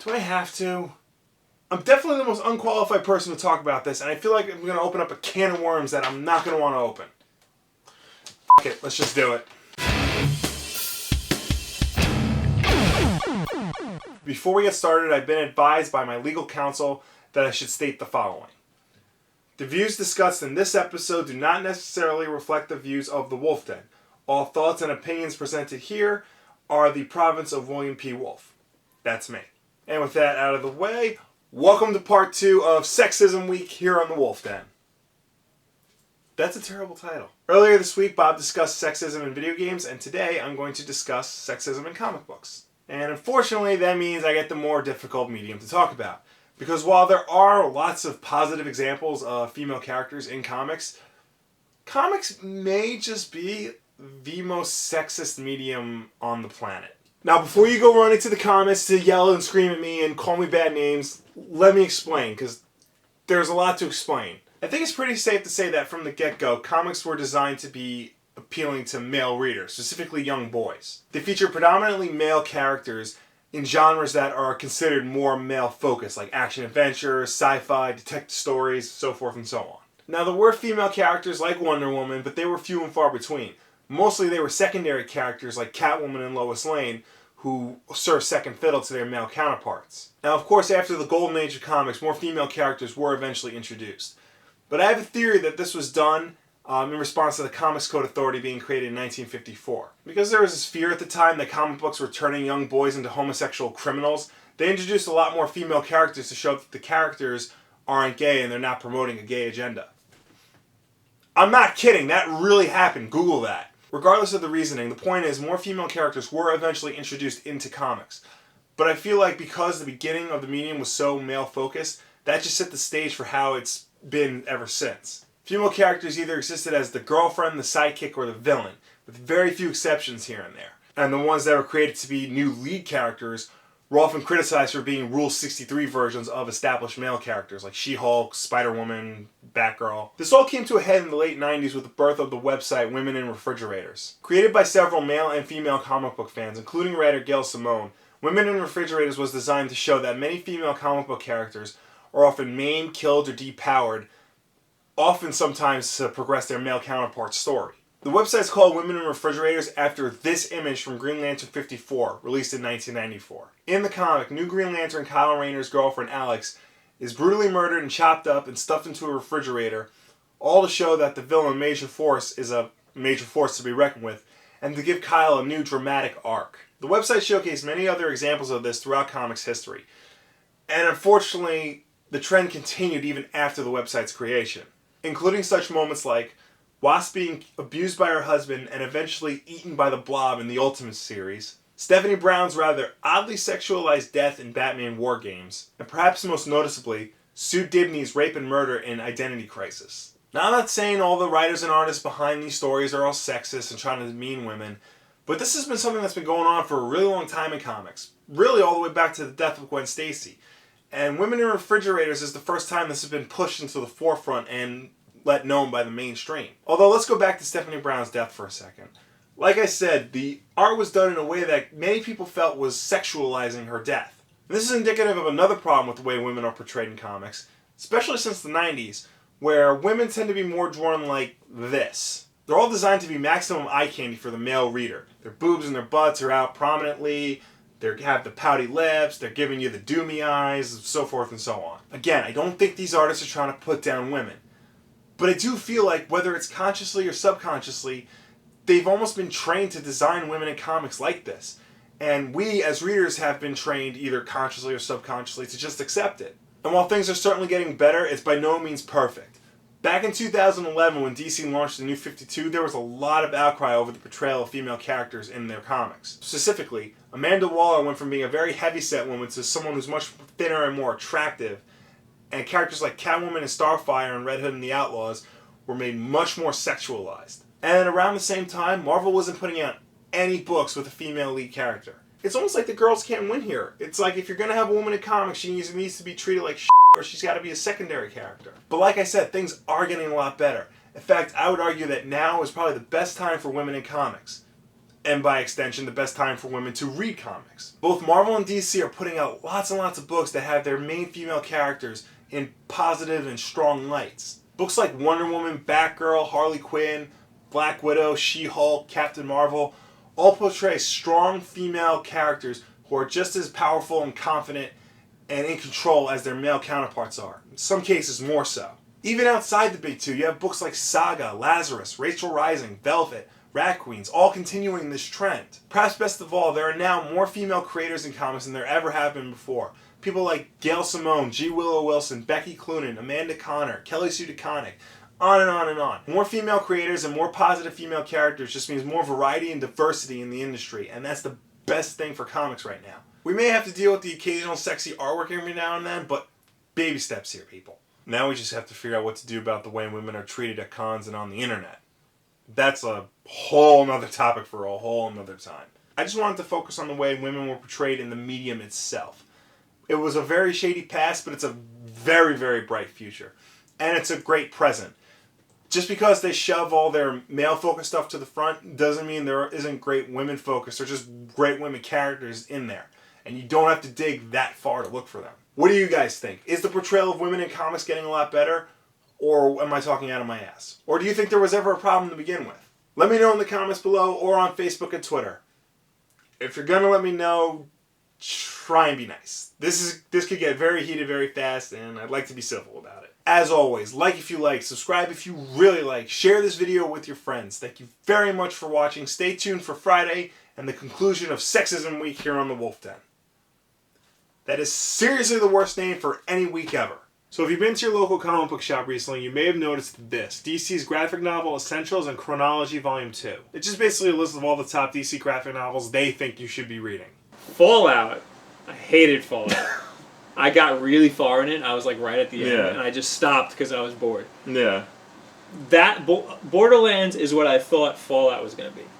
Do I have to? I'm definitely the most unqualified person to talk about this, and I feel like I'm going to open up a can of worms that I'm not going to want to open. F*** it, let's just do it. Before we get started, I've been advised by my legal counsel that I should state the following. The views discussed in this episode do not necessarily reflect the views of the Wolf Den. All thoughts and opinions presented here are the province of William P. Wolf. That's me. And with that out of the way, welcome to part 2 of Sexism Week here on the Wolf Den. That's a terrible title. Earlier this week, Bob discussed sexism in video games, and today I'm going to discuss sexism in comic books. And unfortunately, that means I get the more difficult medium to talk about. Because while there are lots of positive examples of female characters in comics, comics may just be the most sexist medium on the planet. Now, before you go running to the comments to yell and scream at me and call me bad names, let me explain, because there's a lot to explain. I think it's pretty safe to say that from the get-go, comics were designed to be appealing to male readers, specifically young boys. They feature predominantly male characters in genres that are considered more male-focused, like action-adventure, sci-fi, detective stories, so forth and so on. Now, there were female characters like Wonder Woman, but they were few and far between. Mostly they were secondary characters like Catwoman and Lois Lane, who served second fiddle to their male counterparts. Now, of course, after the golden age of comics, more female characters were eventually introduced. But I have a theory that this was done in response to the Comics Code Authority being created in 1954. Because there was this fear at the time that comic books were turning young boys into homosexual criminals, they introduced a lot more female characters to show that the characters aren't gay and they're not promoting a gay agenda. I'm not kidding, that really happened. Google that. Regardless of the reasoning, the point is more female characters were eventually introduced into comics. But I feel like because the beginning of the medium was so male-focused, that just set the stage for how it's been ever since. Female characters either existed as the girlfriend, the sidekick, or the villain, with very few exceptions here and there. And the ones that were created to be new lead characters were often criticized for being Rule 63 versions of established male characters like She-Hulk, Spider-Woman, Batgirl. This all came to a head in the late 90s with the birth of the website Women in Refrigerators. Created by several male and female comic book fans, including writer Gail Simone, Women in Refrigerators was designed to show that many female comic book characters are often maimed, killed, or depowered, often sometimes to progress their male counterpart's story. The website is called Women in Refrigerators after this image from Green Lantern 54, released in 1994. In the comic, new Green Lantern Kyle Rayner's girlfriend Alex is brutally murdered and chopped up and stuffed into a refrigerator, all to show that the villain Major Force is a major force to be reckoned with, and to give Kyle a new dramatic arc. The website showcased many other examples of this throughout comics history, and unfortunately, the trend continued even after the website's creation, including such moments like Wasp being abused by her husband and eventually eaten by the Blob in the Ultimate series, Stephanie Brown's rather oddly sexualized death in Batman War Games, and perhaps most noticeably, Sue Dibney's rape and murder in Identity Crisis. Now, I'm not saying all the writers and artists behind these stories are all sexist and trying to demean women, but this has been something that's been going on for a really long time in comics, really all the way back to the death of Gwen Stacy. And Women in Refrigerators is the first time this has been pushed into the forefront and let known by the mainstream. Although, let's go back to Stephanie Brown's death for a second. Like I said, the art was done in a way that many people felt was sexualizing her death. And this is indicative of another problem with the way women are portrayed in comics, especially since the 90s, where women tend to be more drawn like this. They're all designed to be maximum eye candy for the male reader. Their boobs and their butts are out prominently, they have the pouty lips, they're giving you the doomy eyes, so forth and so on. Again, I don't think these artists are trying to put down women. But I do feel like, whether it's consciously or subconsciously, they've almost been trained to design women in comics like this. And we, as readers, have been trained, either consciously or subconsciously, to just accept it. And while things are certainly getting better, it's by no means perfect. Back in 2011, when DC launched the New 52, there was a lot of outcry over the portrayal of female characters in their comics. Specifically, Amanda Waller went from being a very heavyset woman to someone who's much thinner and more attractive, and characters like Catwoman and Starfire and Red Hood and the Outlaws were made much more sexualized. And around the same time, Marvel wasn't putting out any books with a female lead character. It's almost like the girls can't win here. It's like, if you're going to have a woman in comics, she needs to be treated like shit, or she's got to be a secondary character. But like I said, things are getting a lot better. In fact, I would argue that now is probably the best time for women in comics. and by extension, the best time for women to read comics. Both Marvel and DC are putting out lots and lots of books that have their main female characters in positive and strong lights. Books like Wonder Woman, Batgirl, Harley Quinn, Black Widow, She-Hulk, Captain Marvel all portray strong female characters who are just as powerful and confident and in control as their male counterparts are. In some cases, more so. Even outside the big two, you have books like Saga, Lazarus, Rachel Rising, Velvet, Rat Queens, all continuing this trend. Perhaps best of all, there are now more female creators in comics than there ever have been before. People like Gail Simone, G. Willow Wilson, Becky Cloonan, Amanda Connor, Kelly Sue DeConnick, on and on and on. More female creators and more positive female characters just means more variety and diversity in the industry, and that's the best thing for comics right now. We may have to deal with the occasional sexy artwork every now and then, but baby steps here, people. Now we just have to figure out what to do about the way women are treated at cons and on the internet. That's a whole nother topic for a whole nother time. I just wanted to focus on the way women were portrayed in the medium itself. It was a very shady past, but it's a very, very bright future. And it's a great present. Just because they shove all their male-focused stuff to the front doesn't mean there isn't great women-focused or just great women characters in there. And you don't have to dig that far to look for them. What do you guys think? Is the portrayal of women in comics getting a lot better? Or am I talking out of my ass? Or do you think there was ever a problem to begin with? Let me know in the comments below or on Facebook and Twitter. If you're going to let me know, try and be nice. This could get very heated very fast, and I'd like to be civil about it. As always, like if you like, subscribe if you really like, share this video with your friends. Thank you very much for watching. Stay tuned for Friday and the conclusion of Sexism Week here on the Wolf Den. That is seriously the worst name for any week ever. So if you've been to your local comic book shop recently, you may have noticed this. DC's Graphic Novel Essentials and Chronology Volume 2. It's just basically a list of all the top DC graphic novels they think you should be reading. Fallout. I hated Fallout. I got really far in it. I was like right at the end, and I just stopped because I was bored. Yeah. That Borderlands is what I thought Fallout was going to be.